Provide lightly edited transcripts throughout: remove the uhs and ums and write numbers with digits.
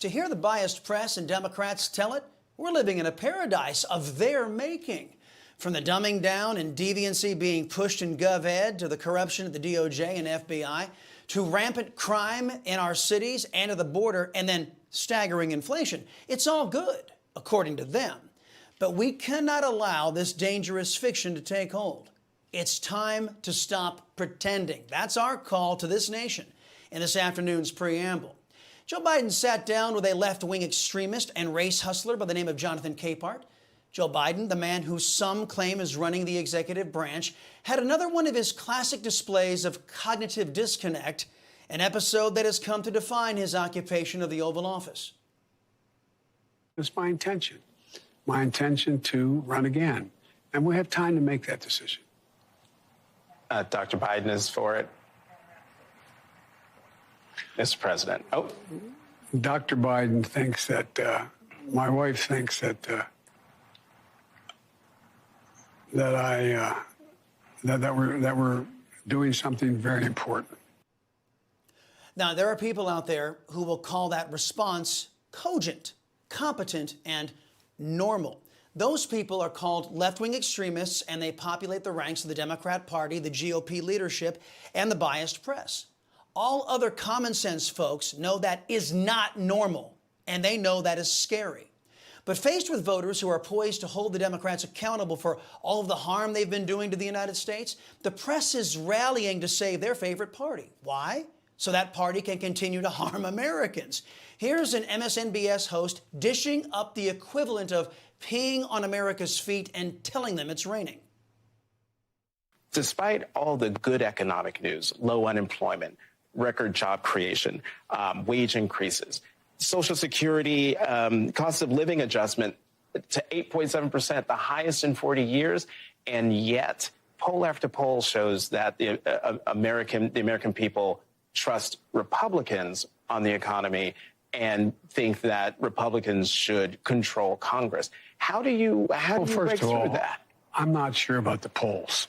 To hear the biased press and Democrats tell it, we're living in a paradise of their making. From the dumbing down and deviancy being pushed in GovEd to the corruption at the DOJ and FBI, to rampant crime in our cities and at the border, and then staggering inflation. It's all good, according to them. But we cannot allow this dangerous fiction to take hold. It's time to stop pretending. That's our call to this nation in this afternoon's preamble. Joe Biden sat down with a left-wing extremist and race hustler by the name of Jonathan Capehart. Joe Biden, the man who some claim is running the executive branch, had another one of his classic displays of cognitive disconnect, an episode that has come to define his occupation of the Oval Office. It's my intention to run again, and we have time to make that decision. Dr. Biden is for it. Mr. President. Oh. Dr. Biden thinks that, my wife thinks that, that we're doing something very important. Now, there are people out there who will call that response cogent, competent, and normal. Those people are called left-wing extremists, and they populate the ranks of the Democrat Party, the GOP leadership, and the biased press. All other common sense folks know that is not normal, and they know that is scary. But faced with voters who are poised to hold the Democrats accountable for all of the harm they've been doing to the United States, the press is rallying to save their favorite party. Why? So that party can continue to harm Americans. Here's an MSNBS host dishing up the equivalent of peeing on America's feet and telling them it's raining. Despite all the good economic news, low unemployment, record job creation, wage increases, Social Security cost of living adjustment to 8.7%, the highest in 40 years, and yet poll after poll shows that the American people trust Republicans on the economy and think that Republicans should control Congress. How do you break through that? I'm not sure about the polls.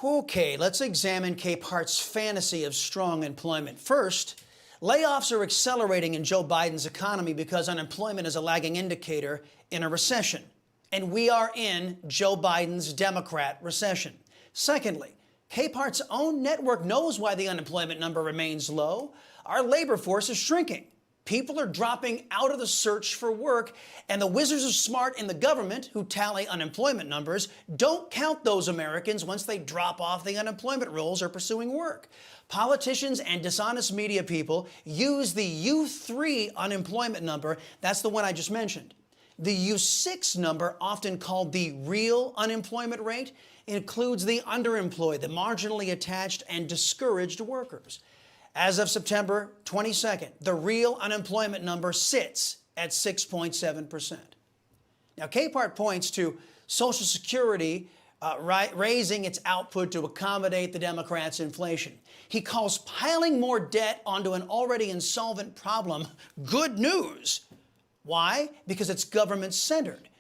Okay, let's examine Capehart's fantasy of strong employment. First, layoffs are accelerating in Joe Biden's economy because unemployment is a lagging indicator in a recession. And we are in Joe Biden's Democrat recession. Secondly, Capehart's own network knows why the unemployment number remains low. Our labor force is shrinking. People are dropping out of the search for work, and the wizards are smart in the government who tally unemployment numbers don't count those Americans once they drop off the unemployment rolls or pursuing work. Politicians and dishonest media people use the U3 unemployment number, that's the one I just mentioned. The U6 number, often called the real unemployment rate, includes the underemployed, the marginally attached, and discouraged workers. As of September 22nd, the real unemployment number sits at 6.7%. Now, Capehart points to Social Security raising its output to accommodate the Democrats' inflation. He calls piling more debt onto an already insolvent problem good news. Why? Because it's government-centered.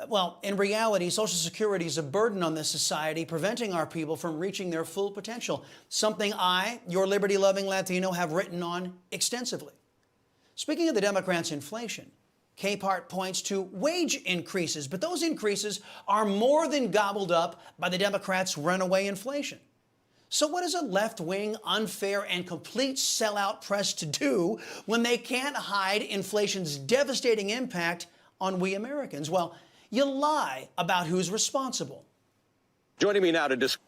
Well, in reality, Social Security is a burden on this society, preventing our people from reaching their full potential, something I, your liberty-loving Latino, have written on extensively. Speaking of the Democrats' inflation, Capehart points to wage increases, but those increases are more than gobbled up by the Democrats' runaway inflation. So what is a left-wing, unfair, and complete sellout press to do when they can't hide inflation's devastating impact on we Americans? Well, you lie about who's responsible. Joining me now to discuss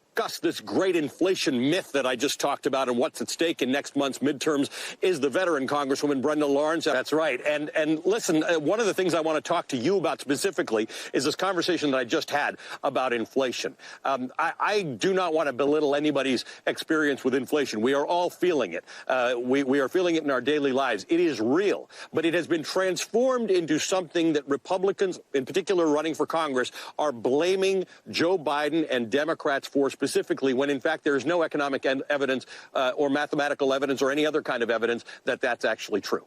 this great inflation myth that I just talked about and what's at stake in next month's midterms is the veteran Congresswoman Brenda Lawrence. That's right. And listen, one of the things I want to talk to you about specifically is this conversation that I just had about inflation. I do not want to belittle anybody's experience with inflation. We are all feeling it. We are feeling it in our daily lives. It is real, but it has been transformed into something that Republicans, in particular running for Congress, are blaming Joe Biden and Democrats for, specifically when, in fact, there is no economic evidence or mathematical evidence or any other kind of evidence that that's actually true.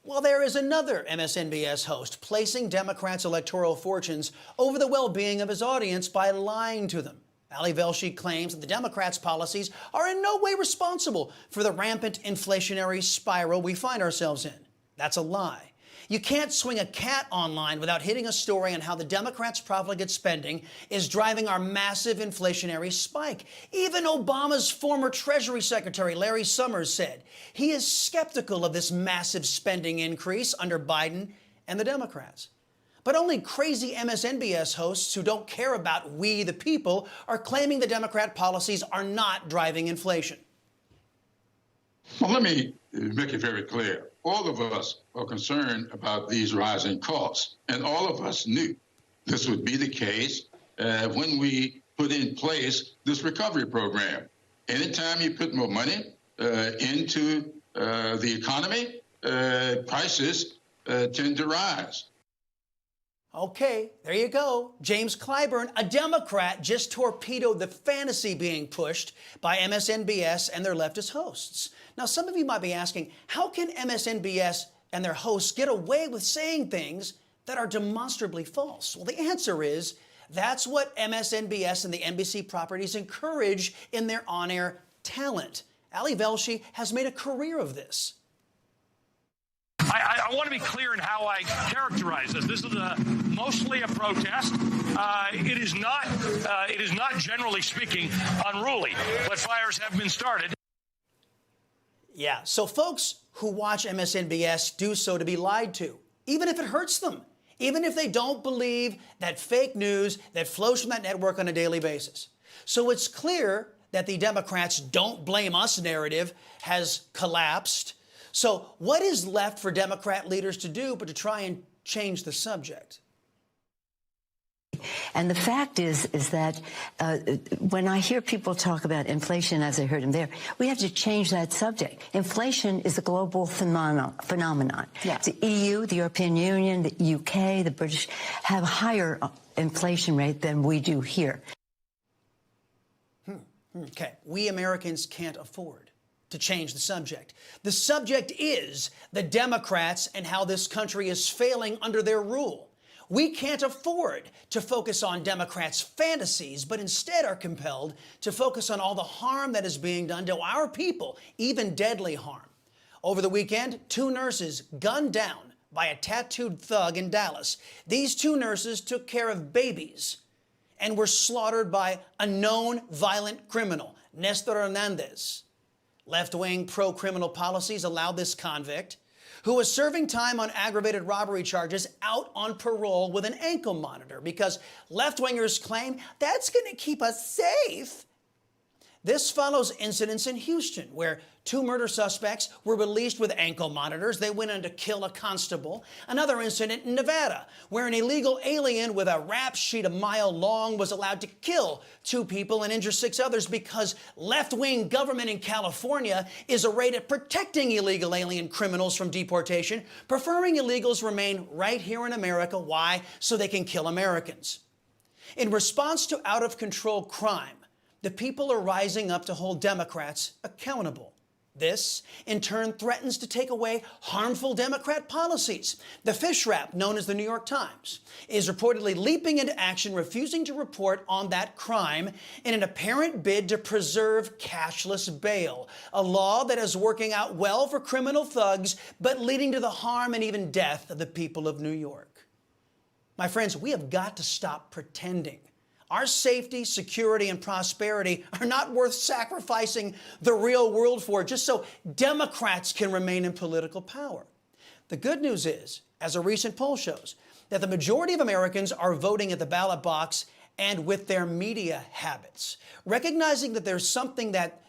Well, there is another MSNBS host placing Democrats' electoral fortunes over the well-being of his audience by lying to them. Ali Velshi claims that the Democrats' policies are in no way responsible for the rampant inflationary spiral we find ourselves in. That's a lie. You can't swing a cat online without hitting a story on how the Democrats' profligate spending is driving our massive inflationary spike. Even Obama's former Treasury Secretary, Larry Summers, said he is skeptical of this massive spending increase under Biden and the Democrats. But only crazy MSNBS hosts who don't care about we the people are claiming the Democrat policies are not driving inflation. Well, let me make it very clear. All of us are concerned about these rising costs, and all of us knew this would be the case when we put in place this recovery program. Anytime you put more money into the economy, prices tend to rise. Okay, there you go. James Clyburn, a Democrat, just torpedoed the fantasy being pushed by MSNBS and their leftist hosts. Now, some of you might be asking, how can MSNBS and their hosts get away with saying things that are demonstrably false? Well, the answer is that's what MSNBS and the NBC properties encourage in their on-air talent. Ali Velshi has made a career of this. I want to be clear in how I characterize this. This is mostly a protest. It is not, generally speaking, unruly, but fires have been started. Yeah, so folks who watch MSNBS do so to be lied to, even if it hurts them, even if they don't believe that fake news that flows from that network on a daily basis. So it's clear that the Democrats' don't blame us narrative has collapsed. So what is left for Democrat leaders to do but to try and change the subject? And the fact is that when I hear people talk about inflation, as I heard him there, we have to change that subject. Inflation is a global phenomenon. Yeah. The EU, the European Union, the UK, the British have a higher inflation rate than we do here. Okay, we Americans can't afford to change the subject. The subject is the Democrats and how this country is failing under their rule. We can't afford to focus on Democrats' fantasies, but instead are compelled to focus on all the harm that is being done to our people, even deadly harm. Over the weekend, 2 nurses gunned down by a tattooed thug in Dallas. These 2 nurses took care of babies and were slaughtered by a known violent criminal, Nestor Hernandez. Left-wing pro-criminal policies allowed this convict, who was serving time on aggravated robbery charges, out on parole with an ankle monitor because left-wingers claim that's going to keep us safe. This follows incidents in Houston, where 2 murder suspects were released with ankle monitors. They went in to kill a constable. Another incident in Nevada, where an illegal alien with a rap sheet a mile long was allowed to kill 2 people and injure 6 others because left-wing government in California is arrayed at protecting illegal alien criminals from deportation, preferring illegals remain right here in America. Why? So they can kill Americans. In response to out-of-control crime, the people are rising up to hold Democrats accountable. This, in turn, threatens to take away harmful Democrat policies. The fish wrap, known as the New York Times, is reportedly leaping into action, refusing to report on that crime in an apparent bid to preserve cashless bail, a law that is working out well for criminal thugs, but leading to the harm and even death of the people of New York. My friends, we have got to stop pretending. Our safety, security, and prosperity are not worth sacrificing the real world for just so Democrats can remain in political power. The good news is, as a recent poll shows, that the majority of Americans are voting at the ballot box and with their media habits, recognizing that there's something that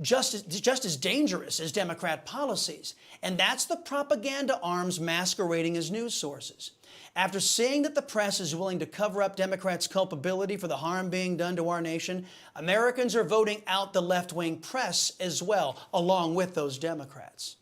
just as dangerous as Democrat policies, and that's the propaganda arms masquerading as news sources. After seeing that the press is willing to cover up Democrats' culpability for the harm being done to our nation, Americans are voting out the left-wing press as well, along with those Democrats.